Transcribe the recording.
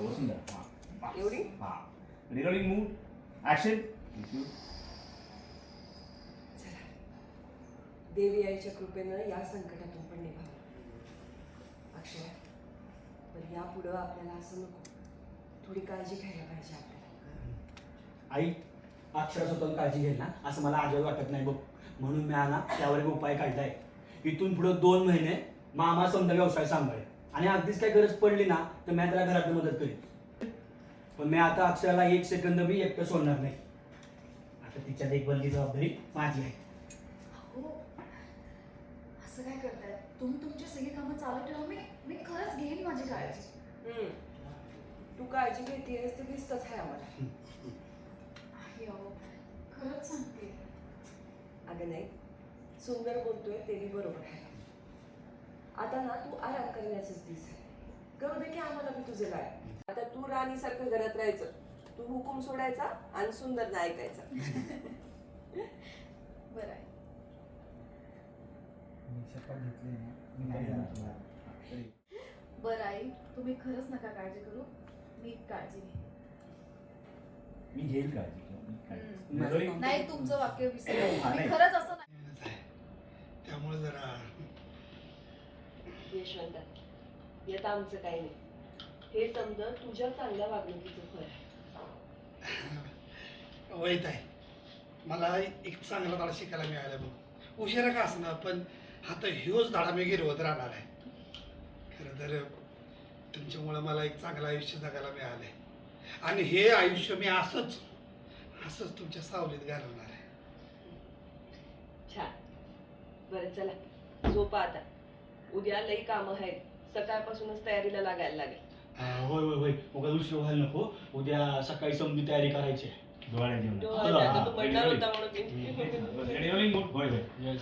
वसुंधरा हां एवढी हां रिरोलिंग मूड ॲक्शन. चला देवी आईच्या कृपेनं या संकटातून पण निघावं. अक्षय पण यापुढं आपल्याला असं नको, थोडी काळजी घ्यायला पाहिजे आपल्याला. आई अक्षरा स्वतःहून काळजी घेईल ना असं मला अजिबात वाटत नाही बघ. म्हणून मी ना त्यावर एक उपाय काढलाय. इथून पुढे 2 महिने मामा समजा व्यवसाय सांभाळेल आणि अगदीच काही गरज पडली ना तर मी त्याला घरात मदत करेन. पण मी आता अक्षराला 1 सेकंद बी एकटं सोडणार नाही. आता तिच्या देखभालची जबाबदारी माझी आहे. हो असं काय करताय तुम्ही? तुमची सगळी कामं चालू ठेवा. मी खरंच घेईन माझी काळजी. तू काळजी घेतेस ते दिसतच आहे आम्हाला. आहे अहो, खरंच सांगते. अगं नाही, सुंदर बोलतोय तेही बरोबर आहे. आता ना तू आराम करण्याचंच दिस आहे. करू दे की आम्हाला बी तुझे लाड. आता तू राणीसारखं घरात राहायचं, तू हुकूम सोडायचा आणि सुंदर ना ऐकायचा. बरं आहे. बरं आई तुम्ही खरंच नका काळजी करू. मी काळजी घेईन. मी घेईल काळजी. नाही तुमचं वाक्य विसरा. हा, मी नाही. खरंच असं नाही. त्यामुळे जरा यशवंत यात आमचं काही नाही. हे समजा तुझ्या चांगल्या वागणुकीचं फळ आहे. वाईट आहे. मला एक चांगला धडा शिकायला मिळाला बघ. उशिरा का असणार पण आता ह्योच धडा मी गिरवत राहणार आहे. खरं तर तुमच्यामुळं मला एक चांगलं आयुष्य जगायला मिळालंय आणि हे आयुष्य मी असंच तुमच्या सावलीत घालवणार आहे. छान. बरं चला झोपा आता. उद्या लई कामं आहेत. सकाळपासूनच तयारीला लागायला लागेल. होय होय होय उगा उशीर व्हायला नको. उद्या सकाळी समधी तयारी करायची आहे. डोळ्यात जेवण तो आता तू म्हणणार होता म्हणून रिरोलिंग मूड होय होय